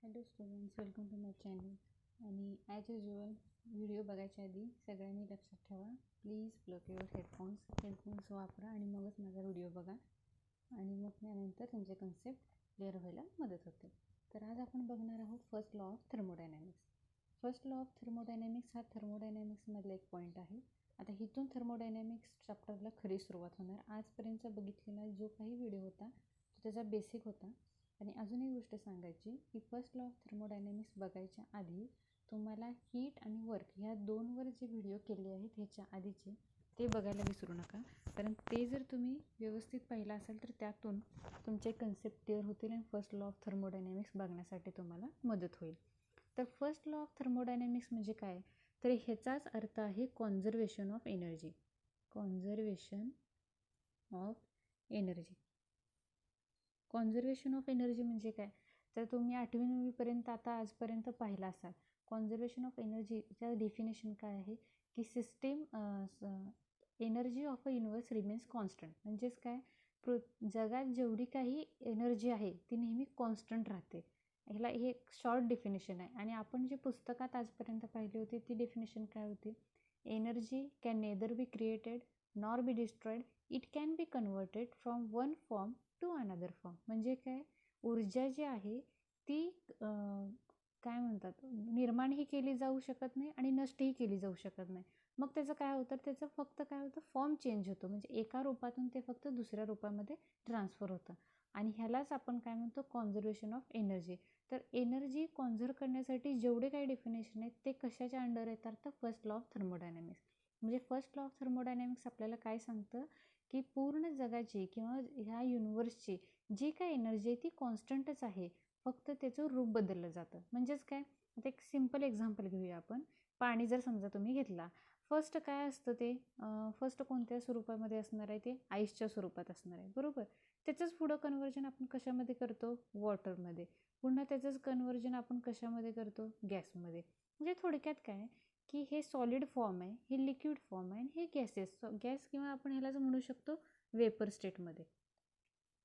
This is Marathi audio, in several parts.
Hello students, welcome to my channel. आणि ॲज युजल व्हिडिओ बघायच्या आधी सगळ्यांनी लक्षात ठेवा, प्लीज प्लग युअर हेडफोन्स वापरा आणि मगच माझा व्हिडिओ बघा आणि मग त्यानंतर तुमचे कन्सेप्ट क्लिअर व्हायला मदत होते. तर आज आपण बघणार आहोत first law of thermodynamics. First law of thermodynamics हा थर्मोडायनॅमिक्समधला एक पॉईंट आहे. आता इथून थर्मोडायनॅमिक्स चॅप्टरला खरी सुरुवात होणार. आजपर्यंत बघितलेला जो काही व्हिडिओ होता तो त्याचा बेसिक होता. आणि अजून एक गोष्ट सांगायची की फर्स्ट लॉ ऑफ थर्मोडायनॅमिक्स बघायच्या आधी तुम्हाला हीट आणि वर्क ह्या दोनवर जे व्हिडिओ केले आहेत ह्याच्या आधीचे ते बघायला विसरू नका. कारण ते जर तुम्ही व्यवस्थित पाहिलं असेल तर त्यातून तुमचे कन्सेप्ट क्लिअर होतील आणि फर्स्ट लॉ ऑफ थर्मोडायनॅमिक्स बघण्यासाठी तुम्हाला मदत होईल. तर फर्स्ट लॉ ऑफ थर्मोडायनॅमिक्स म्हणजे काय, तर ह्याचाच अर्थ आहे conservation of energy. Conservation of energy. Conservation of energy म्हणजे काय, तर तुम्ही 8वी 9वीपर्यंत आता आजपर्यंत पाहिला असाल. कॉन्झर्वेशन ऑफ एनर्जीचं डेफिनेशन काय आहे की system energy of a universe remains constant. म्हणजेच काय, जगात जेवढी काही एनर्जी आहे ती नेहमी कॉन्स्टंट राहते. ह्याला हे एक शॉर्ट डेफिनेशन आहे. आणि आपण जे पुस्तकात आजपर्यंत पाहिली होती ती डेफिनेशन काय होती, energy can neither be created nor be destroyed, it can be converted from one form to another form. म्हणजे काय, ऊर्जा जी आहे ती काय म्हणतात निर्माणही केली जाऊ शकत नाही आणि नष्टही केली जाऊ शकत नाही. मग त्याचं काय होतं, त्याचं फक्त काय होतं, फॉर्म चेंज होतो. म्हणजे एका रूपातून ते फक्त दुसऱ्या रूपामध्ये ट्रान्सफर होतं. आणि ह्यालाच आपण काय म्हणतो, कॉन्झर्वेशन ऑफ एनर्जी. तर एनर्जी कॉन्झर्व करण्यासाठी जेवढे काही डेफिनेशन आहेत ते कशाच्या अंडर येतात, तर फर्स्ट लॉ ऑफ थर्मोडायनॅमिक्स. म्हणजे फर्स्ट लॉ ऑफ थर्मोडायनॅमिक्स आपल्याला काय सांगतं की पूर्ण जगाची किंवा ह्या युनिवर्सची जी काही एनर्जी आहे ती कॉन्स्टंटच आहे, फक्त त्याचं रूप बदललं जातं. म्हणजेच काय, आता एक सिम्पल एक्झाम्पल घेऊया आपण. पाणी जर समजा तुम्ही घेतला, फर्स्ट काय असतं ते फर्स्ट कोणत्या स्वरूपामध्ये असणार आहे, ते आईसच्या स्वरूपात असणार आहे, बरोबर. त्याचंच पुढं कन्वर्जन आपण कशामध्ये करतो, वॉटरमध्ये. पुन्हा त्याचंच कन्वर्जन आपण कशामध्ये करतो, गॅसमध्ये. म्हणजे थोडक्यात काय की हे सॉलिड फॉर्म आहे, हे लिक्विड फॉर्म आहे आणि हे गॅस किंवा आपण ह्यालाच म्हणू शकतो वेपर स्टेटमध्ये.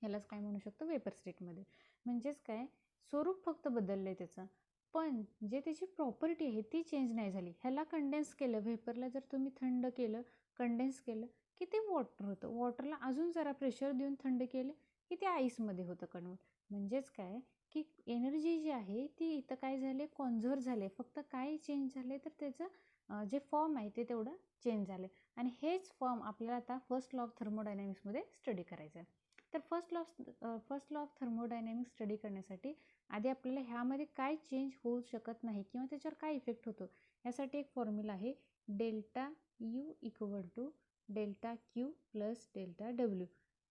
ह्यालाच काय म्हणू शकतो, वेपर स्टेटमध्ये. म्हणजेच काय, स्वरूप फक्त बदललं आहे त्याचं, पण जे त्याची प्रॉपर्टी आहे ती चेंज नाही झाली. ह्याला कंडेन्स केलं, व्हेपरला जर तुम्ही थंड केलं, कंडेन्स केलं की ते वॉटर होतं. वॉटरला अजून जरा प्रेशर देऊन थंड केलं की ते आईसमध्ये होतं कन्वर्ट. म्हणजेच काय की एनर्जी जी आहे ती इथं काय झाले, कॉन्झर्व झाले. फक्त काय चेंज झाले, तर त्याचं जे फॉर्म आहे ते तेवढं चेंज झाले. आणि हेच फॉर्म आपल्याला आता फर्स्ट लॉ ऑफ थर्मोडायनॅमिक्समध्ये स्टडी करायचं आहे. तर first law of thermodynamics study करण्यासाठी आधी आपल्याला ह्यामध्ये काय चेंज होऊ शकत नाही किंवा त्याच्यावर काय इफेक्ट होतो यासाठी एक फॉर्म्युला आहे, delta U equal to delta Q plus delta W.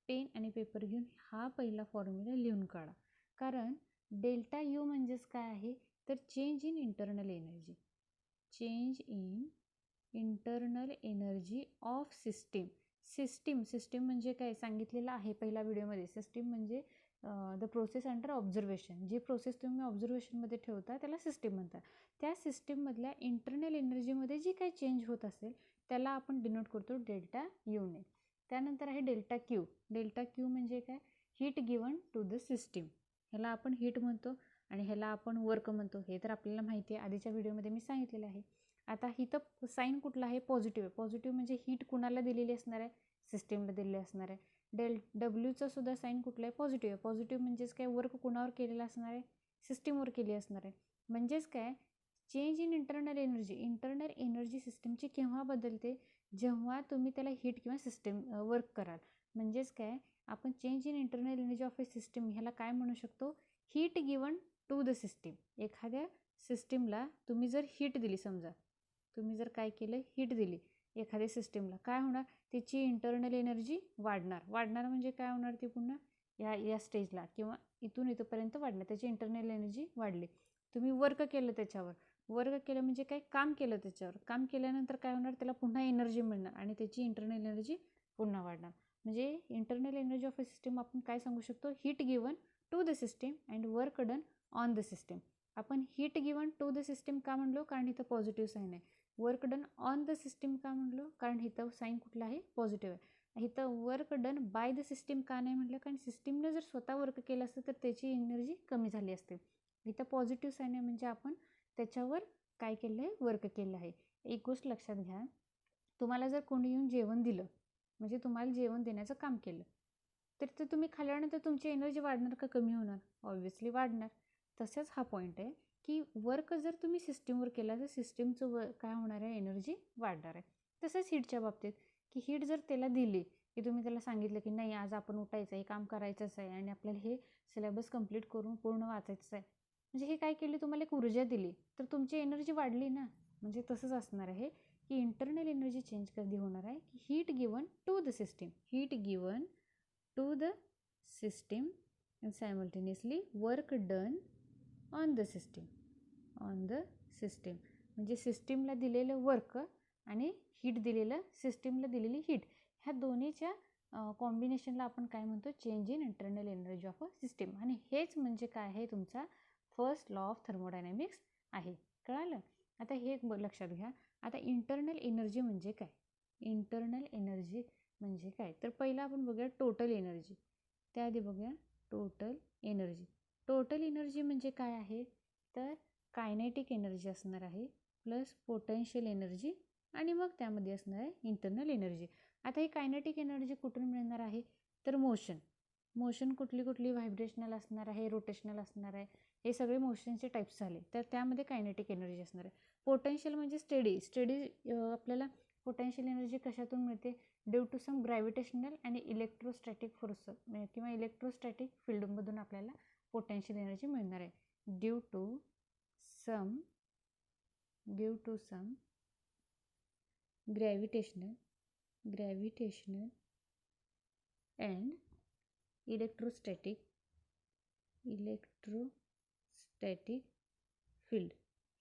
Pen आणि पेपर घेऊन हा पहिला फॉर्म्युला लिहून काढा. कारण डेल्टा यू म्हणजेच काय आहे, तर change in internal energy. Change in internal energy of system. System म्हणजे काय सांगितलेलं आहे पहिल्या व्हिडिओमध्ये. सिस्टीम म्हणजे द प्रोसेस अंडर ऑब्झर्वेशन. जी प्रोसेस तुम्ही ऑब्झर्वेशनमध्ये ठेवता त्याला सिस्टीम म्हणतात. त्या सिस्टीममधल्या इंटरनल एनर्जीमध्ये जी काही चेंज होत असेल त्याला आपण डिनोट करतो डेल्टा यूने. त्यानंतर आहे डेल्टा क्यू. डेल्टा क्यू म्हणजे काय, heat given to the system. ह्याला आपण हीट म्हणतो आणि ह्याला आपण वर्क म्हणतो. हे तर आपल्याला माहिती आहे, आधीच्या व्हिडिओमध्ये मी सांगितलेलं आहे. आता इथं साईन कुठला आहे, पॉझिटिव्ह आहे. पॉझिटिव्ह म्हणजे हीट कुणाला दिलेली असणार आहे, सिस्टीमला दिलेली असणार आहे. डब्ल्यूचं सुद्धा साईन कुठलं आहे, पॉझिटिव्ह आहे. पॉझिटिव्ह म्हणजेच काय, वर्क कुणावर केलेला असणार आहे, सिस्टीमवर केली असणार आहे. म्हणजेच काय, change in internal energy. Internal energy सिस्टीमची केव्हा बदलते, जेव्हा तुम्ही त्याला हीट किंवा सिस्टीम वर्क कराल. म्हणजेच काय, आपण change in internal energy of a system ह्याला काय म्हणू शकतो, heat given to the system. एखाद्या सिस्टीमला तुम्ही जर हीट दिली, समजा तुम्ही जर काय केलं, हीट दिली एखाद्या सिस्टीमला, काय होणार, त्याची इंटरनल एनर्जी वाढणार म्हणजे काय होणार, ती पुन्हा या स्टेजला किंवा इथून इथंपर्यंत वाढणार, त्याची इंटरनल एनर्जी वाढली. तुम्ही वर्क केलं त्याच्यावर, वर्क केलं म्हणजे काय, काम केलं त्याच्यावर, काम केल्यानंतर काय होणार, त्याला पुन्हा एनर्जी मिळणार आणि त्याची इंटरनल एनर्जी पुन्हा वाढणार. म्हणजे internal energy of a system आपण काय सांगू शकतो, heat given to the system and work done on the system. आपण heat given to the system का म्हणलो, कारण इथं पॉझिटिव्ह साईन आहे. Work done on the system का म्हणलो, कारण इथं साईन कुठला आहे, पॉझिटिव्ह आहे. इथं work done by the system का नाही म्हटलं, कारण सिस्टीमनं जर स्वतः वर्क केलं असतं तर त्याची एनर्जी कमी झाली असते. इथं पॉझिटिव्ह साईन आहे म्हणजे आपण त्याच्यावर काय केलं आहे, वर्क केलं आहे. एक गोष्ट लक्षात घ्या, तुम्हाला जर कोणी येऊन जेवण दिलं म्हणजे तुम्हाला जेवण देण्याचं काम केलं, तर ते तुम्ही खाल्ल्यानंतर तुमची एनर्जी वाढणार का कमी होणार? ऑब्व्हियसली वाढणार. तसंच हा पॉईंट आहे की वर्क जर तुम्ही सिस्टीमवर केला तर सिस्टीमचं काय होणार आहे, एनर्जी वाढणार आहे. तसंच हीटच्या बाबतीत, की हीट जर त्याला दिली, की तुम्ही त्याला सांगितलं की नाही आज आपण उठायचं आहे, काम करायचंच आहे आणि आपल्याला हे सिलेबस कंप्लीट करून पूर्ण वाचायचं आहे, म्हणजे हे काय केली, तुम्हाला एक ऊर्जा दिली, तर तुमची एनर्जी वाढली ना. म्हणजे तसंच असणार आहे की इंटरनल एनर्जी चेंज कधी होणार आहे, की heat given to the system, heat given to the system and simultaneously work done on the system, म्हणजे सिस्टीमला दिलेलं वर्क आणि हीट दिलेलं, सिस्टीमला दिलेली हीट, ह्या दोन्हीच्या कॉम्बिनेशनला आपण काय म्हणतो, change in internal energy of a system. आणि हेच म्हणजे काय आहे, तुमचा फर्स्ट लॉ ऑफ थर्मोडायनॅमिक्स आहे. कळालं? आता हे लक्षात घ्या. आता इंटरनल एनर्जी म्हणजे काय, इंटरनल एनर्जी म्हणजे काय, तर पहिलं आपण बघूया टोटल एनर्जी. त्याआधी बघूया टोटल एनर्जी. टोटल एनर्जी म्हणजे काय आहे, तर कायनेटिक एनर्जी असणार आहे प्लस पोटेन्शियल एनर्जी आणि मग त्यामध्ये असणार आहे इंटरनल एनर्जी. आता ही कायनेटिक एनर्जी कुठून मिळणार आहे, तर मोशन कुठली व्हायब्रेशनल असणार आहे, रोटेशनल असणार आहे, हे सगळे मोशनचे टाईप्स झाले, तर त्यामध्ये कायनेटिक एनर्जी असणार आहे. पोटेन्शियल म्हणजे स्टेडी आपल्याला पोटेन्शियल एनर्जी कशातून मिळते, ड्यू टू सम ग्रॅव्हिटेशनल आणि इलेक्ट्रोस्टॅटिक फोर्स किंवा इलेक्ट्रोस्टॅटिक फील्डमधून आपल्याला पोटेन्शियल एनर्जी मिळणार आहे. Due to some gravitational and electrostatic field,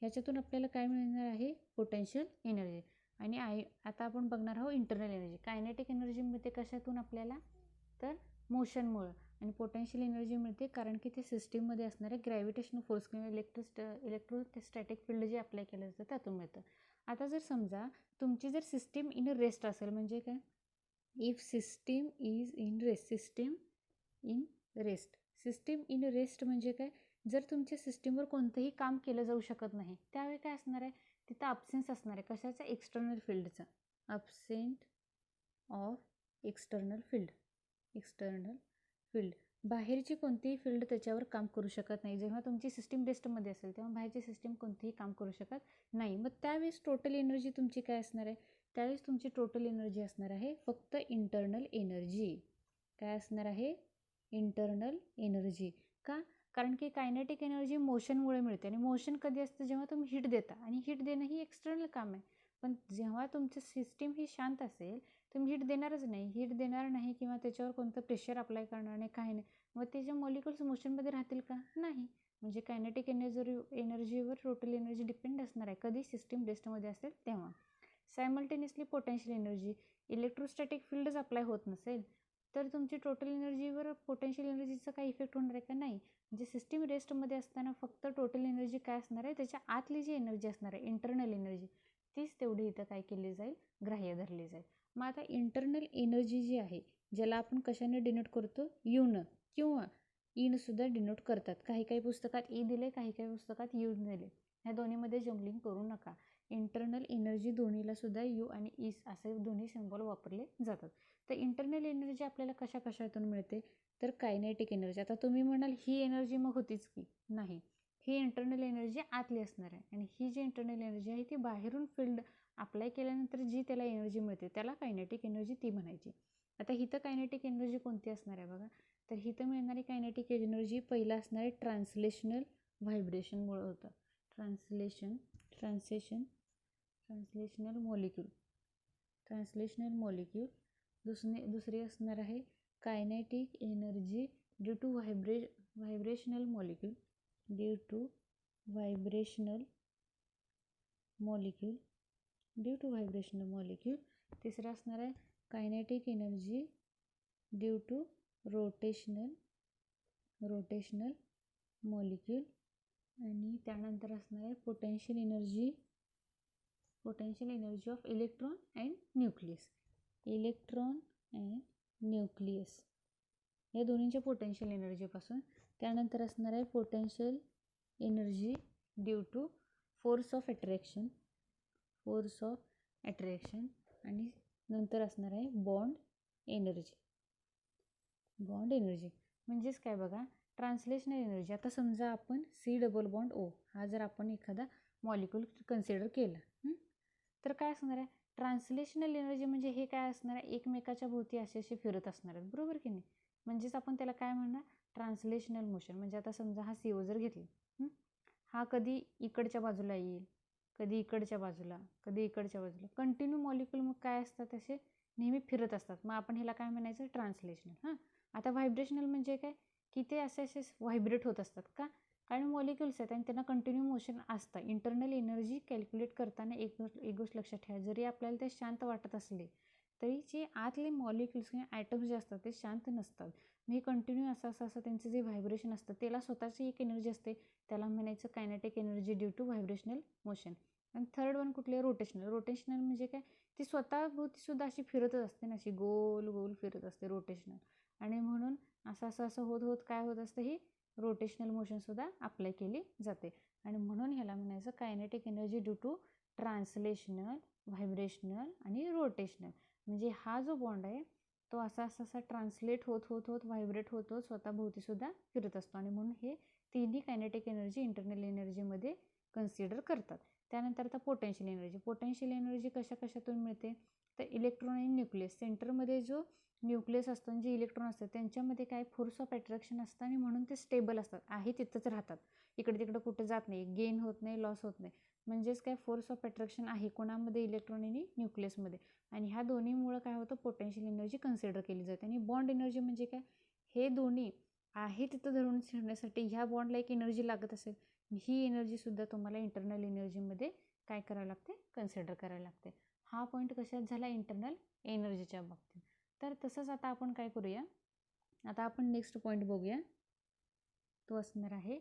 ह्याच्यातून आपल्याला काय मिळणार आहे, पोटेन्शियल एनर्जी. आणि आता आपण बघणार आहोत इंटरनल एनर्जी. कायनेटिक एनर्जी मिळते कशातून आपल्याला, तर मोशनमुळं. आणि पोटेन्शियल एनर्जी मिळते कारण की ते सिस्टीममध्ये असणारे ग्रॅव्हिटेशनल फोर्स किंवा इलेक्ट्रोस्टॅटिक फील्ड जे अप्लाय केलं जातं त्यातून मिळतं. आता जर समजा तुमची जर सिस्टीम इन रेस्ट असेल, म्हणजे काय, if system is in rest, system in rest म्हणजे काय, जर तुमच्या सिस्टीमवर कोणतंही काम केलं जाऊ शकत नाही, त्यावेळी काय असणार आहे, तिथं अब्सेन्स असणार आहे कशाचा, external फील्डचा, absent of external field. बाहेरची कोणतीही फील्ड त्याच्यावर काम करू शकत नाही. जेव्हा तुमची सिस्टीम रेस्टमध्ये असेल तेव्हा बाहेरची सिस्टीम कोणतीही काम करू शकत नाही. मग त्यावेळेस टोटल एनर्जी तुमची काय असणार आहे, त्यावेळेस तुमची टोटल एनर्जी असणार आहे फक्त इंटरनल एनर्जी. काय असणार आहे, इंटरनल एनर्जी. का, कारण की कायनेटिक एनर्जी मोशनमुळे मिळते आणि मोशन कधी असतं, जेव्हा तुम्ही हीट देता, आणि हीट देणं ही एक्सटर्नल काम आहे. पण जेव्हा तुमचं सिस्टीम ही शांत असेल तुम्ही हीट देणारच नाही, किंवा त्याच्यावर कोणतं प्रेशर अप्लाय करणार नाही, काही नाही, मग त्याचे मॉलिक्युल्स मोशनमध्ये राहतील का, नाही. म्हणजे कायनेटिक एनर्जीवर टोटल एनर्जी डिपेंड असणार आहे, कधी सिस्टीम रेस्टमध्ये असेल तेव्हा. सायमल्टेनियसली पोटेन्शियल एनर्जी, इलेक्ट्रोस्टॅटिक फील्डच अप्लाय होत नसेल तर तुमची टोटल एनर्जीवर पोटेन्शियल एनर्जीचा काही इफेक्ट होणार आहे का, नाही. म्हणजे सिस्टीम रेस्टमध्ये असताना फक्त टोटल एनर्जी काय असणार आहे, त्याच्या आतली जी एनर्जी असणार आहे इंटरनल एनर्जी, तीच तेवढी इथं काय केली जाईल, ग्राह्य धरली जाईल. मग आता इंटरनल एनर्जी जी आहे, ज्याला आपण कशाने डिनोट करतो, यूनं किंवा ईनं सुद्धा डिनोट करतात. काही पुस्तकात ई दिले, काही पुस्तकात यू दिले, ह्या दोन्हीमध्ये जम्बलिंग करू नका. इंटरनल एनर्जी दोन्हीला सुद्धा यू आणि ई असे दोन्ही सिम्बॉल वापरले जातात. तर इंटरनल एनर्जी आपल्याला कशातून मिळते, तर कायनेटिक एनर्जी. आता तुम्ही म्हणाल ही एनर्जी मग होतीच की, नाही, ही इंटरनल एनर्जी आतली असणार आहे आणि ही जी इंटरनल एनर्जी आहे ती बाहेरून फील्ड अप्लाय केल्यानंतर जी त्याला एनर्जी मिळते त्याला कायनेटिक एनर्जी ती म्हणायची. आता हिथं कायनेटिक एनर्जी कोणती असणार आहे बघा, तर हिथं मिळणारी कायनेटिक एनर्जी पहिला असणार आहे ट्रान्सलेशनल व्हायब्रेशनमुळे होतं, ट्रान्सलेशनल मॉलिक्यूल. दुसरी असणार आहे kinetic energy due to vibrational molecule. तिसरं असणार आहे kinetic energy due to rotational molecule. आणि त्यानंतर असणार आहे potential energy of electron and nucleus, या दोन्हींच्या पोटेन्शियल एनर्जीपासून. त्यानंतर असणार आहे potential energy due to force of attraction आणि नंतर असणार आहे बॉन्ड एनर्जी. म्हणजेच काय बघा, ट्रान्सलेशनल एनर्जी. आता समजा आपण C+O हा जर आपण एखादा मॉलिक्यूल कन्सिडर केला, तर काय असणार आहे, ट्रान्सलेशनल एनर्जी म्हणजे हे काय असणार आहे, एकमेकाच्या भोवती असे फिरत असणार आहेत, बरोबर की नाही. म्हणजेच आपण त्याला काय म्हणणार, ट्रान्सलेशनल मोशन. म्हणजे आता समजा हा CO जर घेतला, हा कधी इकडच्या बाजूला येईल, कधी इकडच्या बाजूला, कधी इकडच्या बाजूला, कंटिन्यू मॉलिक्यूल मग काय असतात, असे नेहमी फिरत असतात. मग आपण ह्याला काय म्हणायचं, ट्रान्सलेशनल. आता व्हायब्रेशनल म्हणजे काय, की ते असे व्हायब्रेट होत असतात. का, कारण मॉलिक्युल्स आहेत आणि त्यांना कंटिन्यू मोशन असतं. इंटरनल एनर्जी कॅल्क्युलेट करताना एक गोष्ट लक्षात ठेवा, जरी आपल्याला ते शांत वाटत असले तरी जे आतले मॉलिक्युल्स किंवा ॲटम्स जे असतात ते शांत नसतात. मग हे कंटिन्यू असं त्यांचं जे व्हायब्रेशन असतं त्याला स्वतःची एक एनर्जी असते, त्याला म्हणायचं kinetic energy due to vibrational motion. आणि थर्ड वन कुठले, रोटेशनल म्हणजे काय, ती स्वतः भोवतीसुद्धा अशी फिरतच असते ना, अशी गोल गोल फिरत असते, रोटेशनल. आणि म्हणून असं होत काय होत असतं, ही रोटेशनल मोशनसुद्धा अप्लाय केली जाते. आणि म्हणून ह्याला म्हणायचं kinetic energy due to translational, vibrational आणि रोटेशनल. म्हणजे हा जो बॉन्ड आहे तो असा ट्रान्सलेट होत व्हायब्रेट होत स्वतः भोवतीसुद्धा फिरत असतो. आणि म्हणून हे तिन्ही कायनेटिक एनर्जी इंटरनल एनर्जीमध्ये कन्सिडर करतात. त्यानंतर आता पोटेन्शियल एनर्जी कशातून मिळते, तर इलेक्ट्रॉन आणि न्यूक्लियस, सेंटरमध्ये जो न्यूक्लियस असतं, जे इलेक्ट्रॉन असतात त्यांच्यामध्ये काय फोर्स ऑफ अट्रॅक्शन असतं आणि म्हणून ते स्टेबल असतात, आहे तिथंच राहतात, इकडे तिकडे कुठे जात नाही, गेन होत नाही, लॉस होत नाही. म्हणजेच काय, फोर्स ऑफ अट्रॅक्शन आहे कोणामध्ये, इलेक्ट्रॉन आणि न्यूक्लियसमध्ये. आणि ह्या दोन्हीमुळं काय होतं, पोटेन्शियल एनर्जी कन्सिडर केली जाते. आणि बॉन्ड एनर्जी म्हणजे काय, हे दोन्ही आहे तिथं धरून ठेवण्यासाठी ह्या बॉन्डला एक एनर्जी लागत असेल, ही एनर्जीसुद्धा तुम्हाला इंटरनल एनर्जीमध्ये काय करायला लागते, कन्सिडर करायला लागते. हा पॉईंट कशात झाला, इंटरनल एनर्जीच्या बाबतीत. तर तसंच आता आपण काय करूया, आता आपण नेक्स्ट पॉईंट बघूया, तो असणार आहे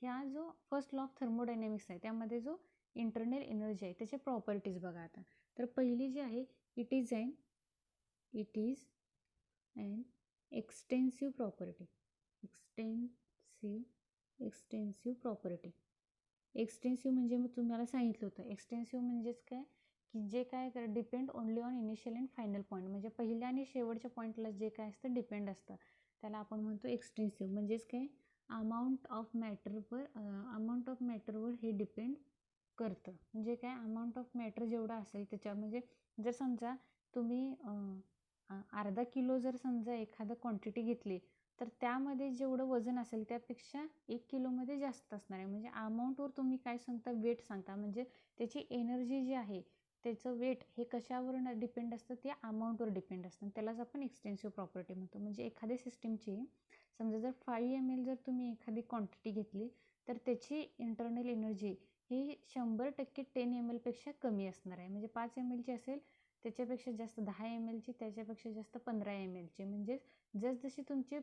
ह्या जो फर्स्ट लॉ ऑफ थर्मोडायनॅमिक्स आहे त्यामध्ये जो इंटरनल एनर्जी आहे त्याचे प्रॉपर्टीज बघा. आता तर पहिली जी आहे, it is an extensive property. Extensive म्हणजे मग तुम्हाला सांगितलं होतं, एक्सटेन्सिव्ह म्हणजेच काय, की जे काय depend only on initial and final point. म्हणजे पहिल्या आणि शेवटच्या पॉईंटला जे काय असतं डिपेंड असतं, त्याला आपण म्हणतो एक्सटेन्सिव्ह. म्हणजेच काय, अमाऊंट ऑफ मॅटरवर हे डिपेंड करतं. म्हणजे काय, अमाऊंट ऑफ मॅटर जेवढं असेल त्याच्या, म्हणजे जर समजा तुम्ही अर्धा किलो जर समजा एखादं क्वांटिटी घेतली तर त्यामध्ये जेवढं वजन असेल त्यापेक्षा 1 किलोमध्ये जास्त असणार आहे. म्हणजे अमाऊंटवर तुम्ही काय सांगता, वेट सांगता. म्हणजे त्याची एनर्जी जी आहे त्याचं वेट हे कशावर डिपेंड असतं, ते अमाऊंटवर डिपेंड असतं. त्यालाच आपण एक्सटेन्सिव्ह प्रॉपर्टी म्हणतो. म्हणजे एखाद्या सिस्टीमची समजा जर 5 ml जर तुम्ही एखादी क्वांटिटी घेतली तर त्याची इंटरनल एनर्जी ही 100% 10 ml पेक्षा कमी असणार आहे. म्हणजे 5 ml ची असेल त्याच्यापेक्षा जास्त 10 ml ची, त्याच्यापेक्षा जास्त 15 ml ची. म्हणजे जसजशी तुमचे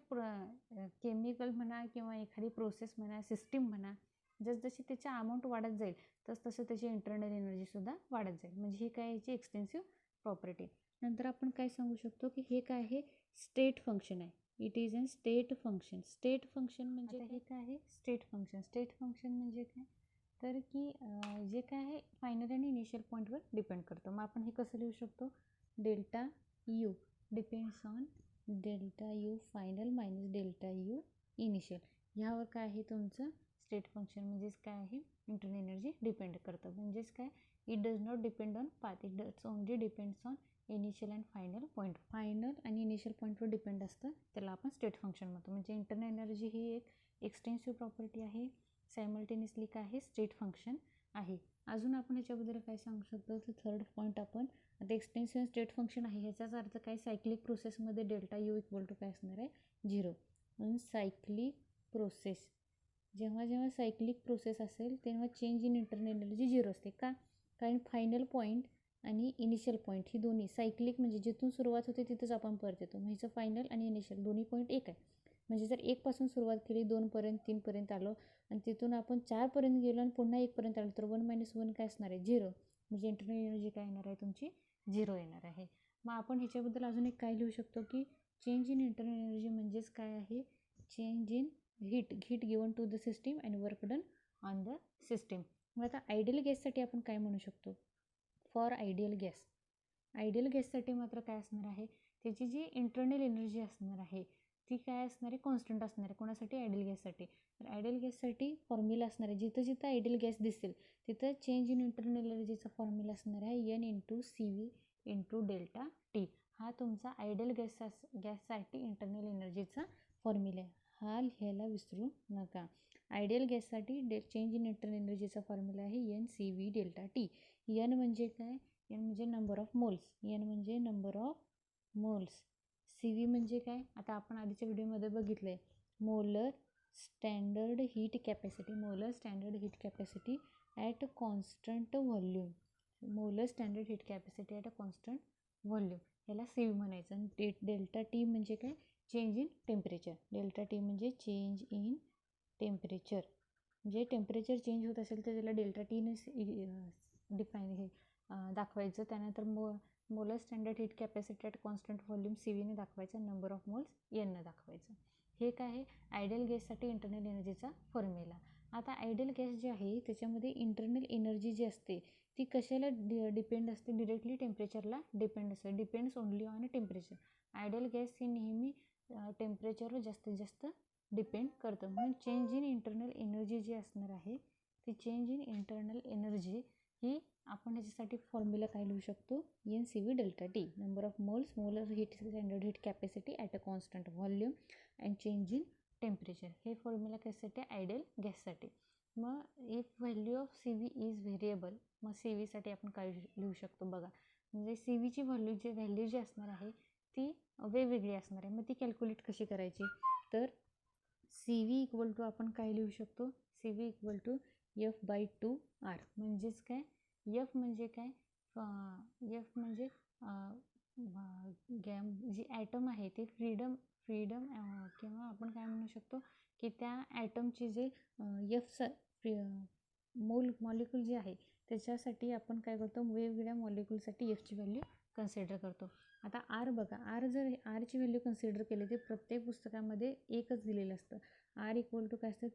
केमिकल म्हणा किंवा एखादी प्रोसेस म्हणा, सिस्टीम म्हणा, जसजशी त्याची अमाऊंट वाढत जाईल तसं त्याची इंटरनल एनर्जीसुद्धा वाढत जाईल. म्हणजे ही काय, याची एक्सटेन्सिव्ह प्रॉपर्टी. नंतर आपण काय सांगू शकतो, की हे काय आहे, स्टेट फंक्शन आहे. It is an state function. State function म्हणजे हे काय आहे, स्टेट फंक्शन म्हणजे काय, तर की जे काय आहे फायनल आणि इनिशियल पॉईंटवर डिपेंड करतं. मग आपण हे कसं लिहू शकतो, delta U depends on delta U final minus delta U initial. ह्यावर काय आहे तुमचं स्टेट फंक्शन. म्हणजेच काय आहे, इंटरनल एनर्जी डिपेंड करतं. म्हणजेच काय, it does not depend on path, it does only depends on initial and final point. Final आणि इनिशियल पॉईंटवर डिपेंड असतं, त्याला आपण स्टेट फंक्शन म्हणतो. म्हणजे इंटरनल एनर्जी ही एक एक्सटेन्सिव्ह प्रॉपर्टी आहे, सायमल्टेनियसली काय आहे, स्टेट फंक्शन आहे. अजून आपण ह्याच्याबद्दल काय सांगू शकतो, तर थर्ड पॉईंट आपण आता एक्सटेन्सिव्ह स्टेट फंक्शन आहे ह्याचाच अर्थ काय, सायक्लिक प्रोसेसमध्ये डेल्टा यू इक्वल टू काय असणार आहे, 0. म्हणून सायक्लिक प्रोसेस, जेव्हा सायक्लिक प्रोसेस असेल तेव्हा चेंज इन इंटरनल एनर्जी 0 असते. का, कारण फायनल पॉईंट आणि इनिशियल पॉईंट ही दोन्ही सायक्लिक, म्हणजे जिथून सुरुवात होते तिथंच आपण परत येतो. म्हणजे ह्याचं फायनल आणि इनिशियल दोन्ही पॉईंट एक आहे. म्हणजे जर 1 पासून सुरुवात केली, 2 पर्यंत, 3 पर्यंत आलो आणि तिथून आपण 4 पर्यंत गेलो आणि पुन्हा 1 पर्यंत आलो तर 1 - 1 काय असणार आहे, 0. म्हणजे इंटरनल एनर्जी काय येणार आहे तुमची, 0 येणार आहे. मग आपण ह्याच्याबद्दल अजून एक काय लिहू शकतो, की चेंज इन इंटरनल एनर्जी म्हणजेच काय आहे, change in heat given to the system and work done on the system. मग आता आयडियल गॅससाठी आपण काय म्हणू शकतो? फॉर आयडियल गॅससाठी मात्र काय असणार आहे, त्याची जी इंटरनल एनर्जी असणार आहे ती काय असणार आहे, कॉन्स्टंट असणार आहे. कोणासाठी? आयडियल गॅससाठी. तर आयडियल गॅससाठी फॉर्म्युला असणार आहे, जिथं जिथं आयडियल गॅस दिसेल तिथं चेंज इन इंटरनल एनर्जीचा फॉर्म्युला असणार आहे N × CV × ΔT. हा तुमचा आयडियल गॅससाठी इंटरनल एनर्जीचा फॉर्म्युला आहे. हा लिहायला विसरू नका. आयडियल गॅससाठी चेंज इन इंटरनल एनर्जीचा फॉर्म्युला आहे NCV ΔT. N म्हणजे काय? N म्हणजे नंबर ऑफ मोल्स. N म्हणजे नंबर ऑफ मोल्स. CV म्हणजे काय? आता आपण आधीच्या व्हिडिओमध्ये बघितलं आहे, molar standard heat capacity. Molar standard heat capacity at constant volume. Molar standard heat capacity at a constant volume, याला CV म्हणायचं. आणि ΔT म्हणजे काय? Change in temperature. ΔT म्हणजे चेंज इन टेम्परेचर. जे टेम्परेचर चेंज होत असेल तर त्याला ΔT ने दाखवायचं. त्यानंतर molar standard heat capacity at constant volume CVने दाखवायचं. नंबर ऑफ मोल्स N दाखवायचं. हे काय आहे? आयडियल गॅससाठी इंटरनल एनर्जीचा फॉर्म्युला. आता आयडियल गॅस जे आहे त्याच्यामध्ये इंटरनल एनर्जी जी असते ती कशाला डिपेंड असते? डिरेक्टली टेम्परेचरला डिपेंड असते. Depends only on temperature. Ideal gas ही नेहमी टेम्परेचरवर जास्तीत जास्त डिपेंड करतं. म्हणून चेंज इन इंटरनल एनर्जी जी असणार आहे ती चेंज इन इंटरनल एनर्जी ही आपण ह्याच्यासाठी फॉर्म्युला काय लिहू शकतो? NCV ΔT. Number of moles, molar standard heat capacity at a constant volume and change in temperature. हे फॉर्म्युला कशासाठी? आयडियल गॅससाठी. मग if value of CV is variable, मग CVसाठी आपण काय लिहू शकतो बघा. म्हणजे CVची व्हॅल्यू जी असणार आहे ती वेगवेगळी असणार आहे. मग ती कॅल्क्युलेट कशी करायची? तर CV इक्वल टू आपण काय लिहू शकतो? CV equal to F/2R. म्हणजेच काय? F म्हणजे काय? F म्हणजे जी ॲटम आहे ते फ्रीडम किंवा आपण काय म्हणू शकतो की त्या ॲटमची जे मॉलिक्यूल जे आहे त्याच्यासाठी आपण काय करतो? वेगवेगळ्या मॉलिक्यूलसाठी Fची व्हॅल्यू कन्सिडर करतो. आता R बघा, जर Rची व्हॅल्यू कन्सिडर केली तर प्रत्येक पुस्तकामध्ये एकच दिलेलं असतं. R इक्वल टू काय असतं?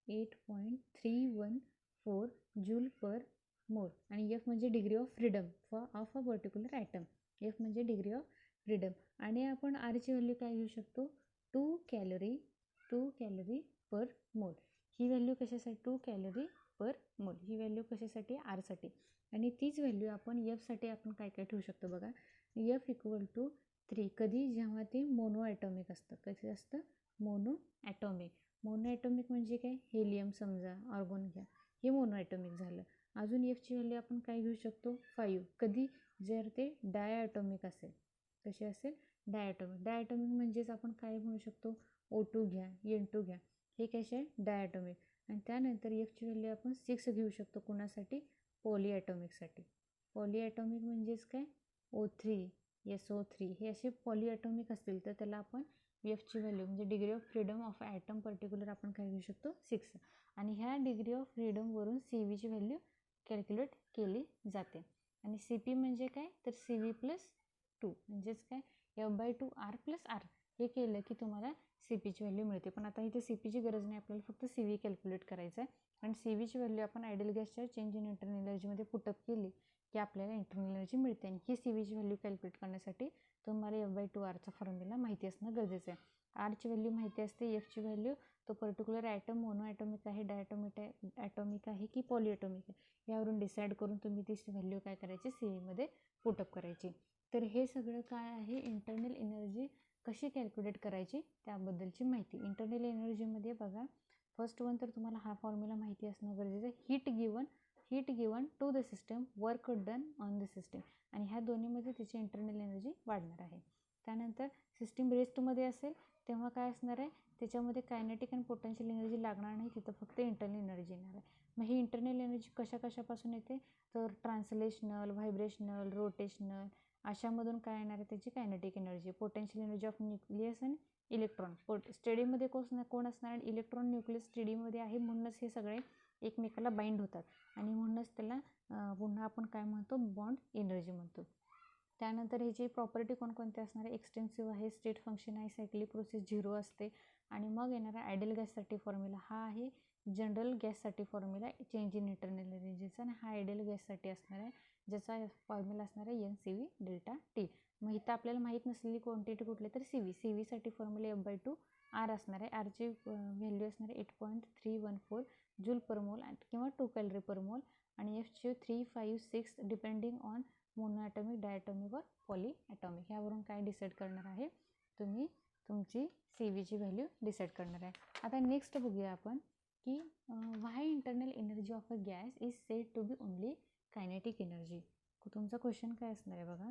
8.314 जूल पर मोल. आणि F म्हणजे degree of freedom of a particular atom. F म्हणजे डिग्री ऑफ फ्रीडम. आणि आपण Rची व्हॅल्यू काय घेऊ शकतो? 2 कॅलरी पर मोल. ही व्हॅल्यू कशासाठी? 2 कॅलरी पर मोल. ही व्हॅल्यू कशासाठी? Rसाठी. आणि तीच व्हॅल्यू आपण Fसाठी आपण काय काय ठेवू शकतो बघा. F equal to 3. कधी? जेव्हा ते मोनो ॲटॉमिक असतं. कसं असतं? Mono atomic. मोनो ॲटॉमिक म्हणजे काय? हेलियम समजा, ऑर्गॉन घ्या, हे मोनो ॲटॉमिक झालं. अजून Fची व्हॅल्यू आपण काय घेऊ शकतो? 5. कधी? जर ते डायॲटॉमिक असेल. कसे असेल? डायॲटॉमिक. डायॲटॉमिक म्हणजेच आपण काय म्हणू शकतो? O2 घ्या, N2 घ्या, हे कसे आहे? डायॲटॉमिक. आणि त्यानंतर Fची व्हॅल्यू आपण 6 घेऊ शकतो. कोणासाठी? पॉलीॲटॉमिकसाठी. पॉलीॲटॉमिक म्हणजेच काय? O3, SO3 हे असे पॉलीॲटॉमिक असतील तर त्याला आपण Fची व्हॅल्यू म्हणजे degree of freedom of atom particular आपण काय घेऊ शकतो? 6. आणि ह्या डिग्री ऑफ फ्रीडमवरून CVची व्हॅल्यू कॅल्क्युलेट केली जाते. आणि CP म्हणजे काय? तर CV+2 म्हणजेच काय? F/2R + R. हे केलं की तुम्हाला CPची व्हॅल्यू मिळते. पण आता इथे CPची गरज नाही, आपल्याला फक्त CV कॅल्क्युलेट करायचं आहे. आणि CVची व्हॅल्यू आपण आयडियल गॅसच्या चेंज इन इंटरनल एनर्जीमध्ये पुटअप केली की आपल्याला इंटरनल एनर्जी मिळते. आणि ही CVची व्हॅल्यू कॅल्क्युलेट करण्यासाठी तुम्हाला F/2Rचा फॉर्म्युला माहिती असणं गरजेचं आहे. Rची व्हॅल्यू माहिती असते. Fची व्हॅल्यू तो पर्टिक्युलर ॲटम मोनो ॲटॉमिक आहे, ॲटॉमिक आहे की पॉलीॲटॉमिक आहे यावरून डिसाईड करून तुम्ही ती व्हॅल्यू काय करायची? CVमध्ये पुटअप करायची. तर हे सगळं काय आहे? इंटरनल एनर्जी कशी कॅल्क्युलेट करायची त्याबद्दलची माहिती. इंटरनल एनर्जीमध्ये बघा, फर्स्ट वन तर तुम्हाला हा फॉर्म्युला माहिती असणं गरजेचं आहे. Heat given to the system, work done on the system. आणि ह्या दोन्हीमध्ये त्याची इंटरनल एनर्जी वाढणार आहे. त्यानंतर सिस्टीम रेस्टमध्ये असेल तेव्हा काय असणार आहे? त्याच्यामध्ये कायनेटिक आणि पोटेन्शियल एनर्जी लागणार नाही, तिथं फक्त इंटरनल एनर्जी येणार आहे. मग ही इंटरनल एनर्जी कशापासून येते? तर ट्रान्सलेशनल, व्हायब्रेशनल, रोटेशनल अशामधून काय येणार आहे? त्याची kinetic energy. Potential energy of nucleus आणि इलेक्ट्रॉन. स्टेडीमध्ये कोण असणार आहे? इलेक्ट्रॉन न्यूक्लियस स्टेडीमध्ये आहे, म्हणूनच हे सगळे एकमेकाला बाइंड होतात आणि म्हणूनच त्याला पुन्हा आपण काय म्हणतो? बॉन्ड एनर्जी म्हणतो. त्यानंतर ह्याची प्रॉपर्टी कोणकोणती असणार आहे, एक्सटेन्सिव्ह आहे, स्टेट फंक्शन आहे, सायक्लिक प्रोसेस 0 असते. आणि मग येणारा आयडियल गॅससाठी फॉर्म्युला हा आहे जनरल गॅससाठी फॉर्म्युला चेंज इन इंटरनल एनर्जीचा, आणि हा आयडियल गॅससाठी असणार आहे ज्याचा फॉर्म्युला असणार आहे NCV डेल्टा टी. मग इथं आपल्याला माहीत नसलेली क्वांटिटी कुठली तर सीव्हीसाठी फॉर्म्युला F/2R असणार आहे. आरची व्हॅल्यू असणार आहे 8.314 जूल पर मोल किंवा 2 कॅलरी पर मोल, आणि Fची 356 डिपेंडिंग ऑन मोनोॲटॉमिक, डायॲटॉमिक व पॉलीॲटॉमिक. ह्यावरून काय डिसाईड करणार आहे, तुम्ही तुमची CVची व्हॅल्यू डिसाईड करणार आहे. आता नेक्स्ट बघूया आपण की why internal energy of a gas is said to be only kinetic energy. तुमचा क्वेश्चन काय असणार आहे बघा,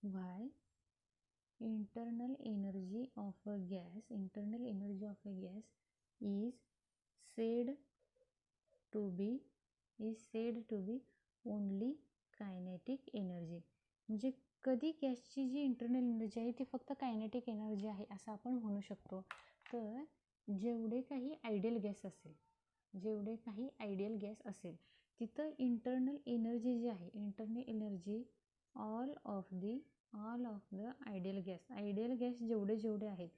why internal energy of a gas is said to be only kinetic energy. म्हणजे कधी गॅसची जी इंटरनल एनर्जी आहे ती फक्त कायनेटिक एनर्जी आहे असं आपण म्हणू शकतो. तर जेवढे काही आयडियल गॅस असेल तिथं इंटरनल एनर्जी जी आहे, internal energy all of the ideal gas जेवढे आहेत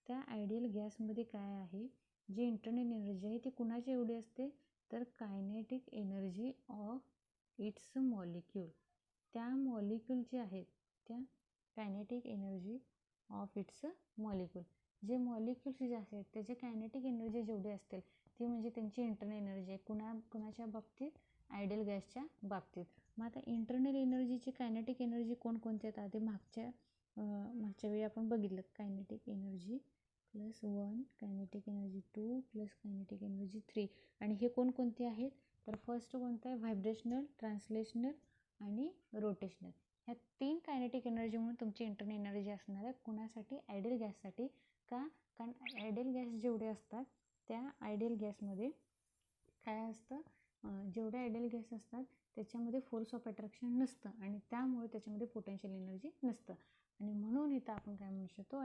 त्या आयडियल गॅसमध्ये काय आहे, जी इंटरनल एनर्जी आहे ती कुणाची एवढी असते तर kinetic energy of its molecule. त्या मॉलिक्यूल जे आहेत त्या kinetic energy of its molecule. जे मॉलिक्यूल्स जे आहेत त्याचे कायनेटिक एनर्जी जेवढी असतील ती म्हणजे त्यांची इंटरनल एनर्जी आहे. कुणाच्या बाबतीत, आयडियल गॅसच्या बाबतीत. मग आता इंटरनल एनर्जीची कायनेटिक एनर्जी कोणकोणत्या आहेत आधी मागच्या वेळी आपण बघितलं, kinetic energy +1, kinetic energy 2 + kinetic energy 3. आणि हे कोणकोणते आहेत तर फर्स्ट कोणतं आहे, व्हायब्रेशनल, ट्रान्सलेशनल आणि रोटेशनल. ह्या 3 कायनेटिक एनर्जी म्हणून तुमची इंटरनल एनर्जी असणार आहे. कुणासाठी, आयडियल गॅससाठी. का, कारण आयडियल गॅस जेवढे असतात त्या आयडियल गॅसमध्ये काय असतं, जेवढे आयडियल गॅस असतात त्याच्यामध्ये फोर्स ऑफ अट्रॅक्शन नसतं आणि त्यामुळे त्याच्यामध्ये पोटेन्शियल एनर्जी नसतं. आणि म्हणून इथं आपण काय म्हणू शकतो,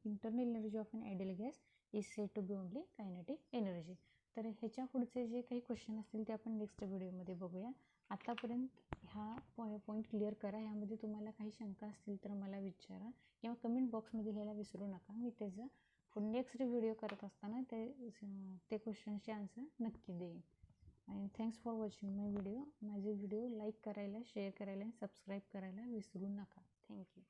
internal energy of an ideal gas is said to be only kinetic energy. तर ह्याच्या पुढचे जे काही क्वेश्चन असतील ते आपण नेक्स्ट व्हिडिओमध्ये बघूया. आतापर्यंत हा पॉईंट क्लिअर करा. ह्यामध्ये तुम्हाला काही शंका असतील तर मला विचारा किंवा कमेंट बॉक्समध्ये लिहायला विसरू नका. मी त्याचं नेक्स्ट व्हिडिओ करत असताना ते क्वेश्चनचे आन्सर नक्की देईन. आणि thanks for watching my video. माझे व्हिडिओ लाईक करायला, शेअर करायला आणि सबस्क्राईब करायला विसरू नका. थँक्यू.